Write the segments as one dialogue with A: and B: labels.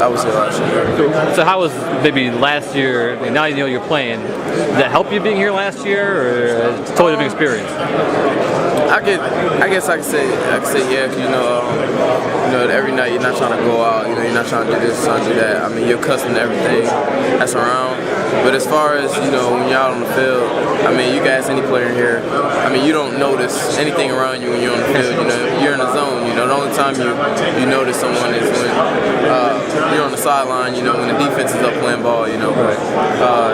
A: I was here last year.
B: So how was maybe last year? I mean, now you know you're playing. Did that help you being here last year, or it's a totally different experience?
A: I guess I could say yeah, 'cause, you know, every night you're not trying to go out, you know, you're not trying to do this, trying to do that. I mean, you're accustomed to everything that's around. But as far as, you know, when you're out on the field, I mean, you guys, any player here, I mean, you don't notice anything around you when you're on the field. You know, you're in the zone. You know, the only time you notice someone is when you're on the sideline. You know, when the defense is up playing ball. You know, but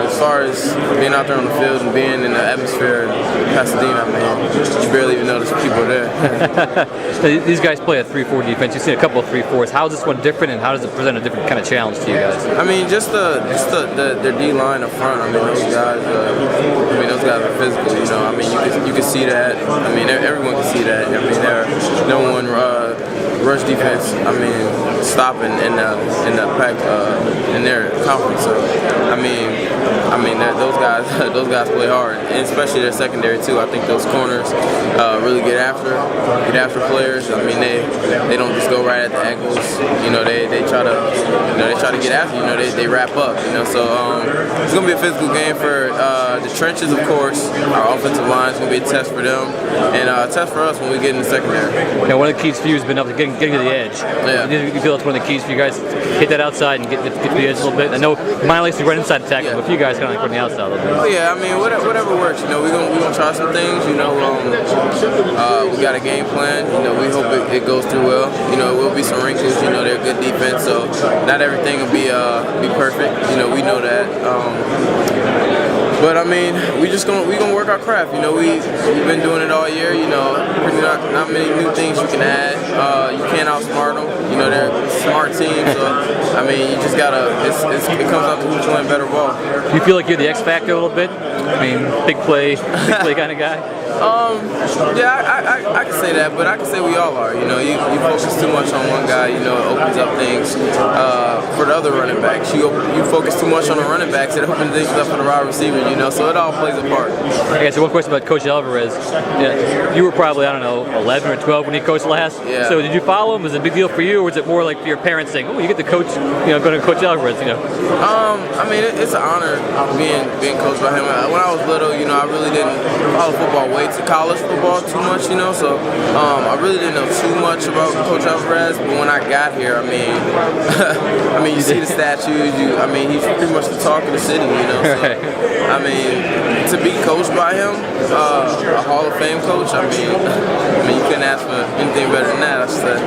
A: as far as being out there on the field and being in the atmosphere in Pasadena, man, you barely even notice people there.
B: These guys play a 3-4 defense. You've seen a couple of 3-4s. How is this one different, and how does it present a different kind of challenge to you guys?
A: I mean, just their D line up front. I mean, those guys are physical. You know, I mean, you can see that. I mean, everyone can see that. I mean, they're no one rush defense. I mean, stopping in the pack in their conference. So, I mean those guys play hard, and especially their secondary too. I think those corners really get after players. I mean, they don't just go right at the ankles. You know, they try to get after. You know, they wrap up. You know, so it's gonna be a physical game for the trenches, of course. Our offensive line is gonna be a test for them, and a test for us when we get in the secondary.
B: Now, one of the keys for you has been up to getting to the edge.
A: Yeah.
B: You feel that's one of the keys for you guys? Hit that outside and get to the edge a little bit. I know mine likes to run inside the tackle, but a few guys kind of like run the outside a little bit.
A: Oh yeah, I mean whatever works. You know, we're gonna try some things. You know, we got a game plan. You know, we hope it goes through well. You know, it will be some wrinkles. You know, they're a good defense, so not everything will be perfect. You know, we know that. But I mean, we gonna work our craft. You know, we've been doing it all year. You know, pretty not many new things you can add. You can't outsmart them. You know, they're a smart team. So I mean, you just gotta. It comes out to who's playing better ball.
B: Do you feel like you're the X factor a little bit? I mean, big play kind of guy.
A: Yeah, I can say that, but I can say we all are. You know, you focus too much on one guy, you know, it opens up things for the other running backs. You focus too much on the running backs, it opens things up for the wide receiver, you know, so it all plays a part.
B: Okay, so one question about Coach Alvarez. Yeah, you were probably, I don't know, 11 or 12 when he coached last.
A: Yeah.
B: So did you follow him? Was it a big deal for you, or was it more like your parents saying, oh, you get to coach, you know, going to Coach Alvarez, you know?
A: I mean, it's an honor being coached by him. When I was little, you know, I really didn't follow football way to college football too much, you know, so I really didn't know too much about Coach Alvarez, but when I got here, I mean, you see the statues, I mean, he's pretty much the talk of the city, you know, so, I mean, to be coached by him, a Hall of Fame coach, I mean, you couldn't ask for anything better than that, I should say.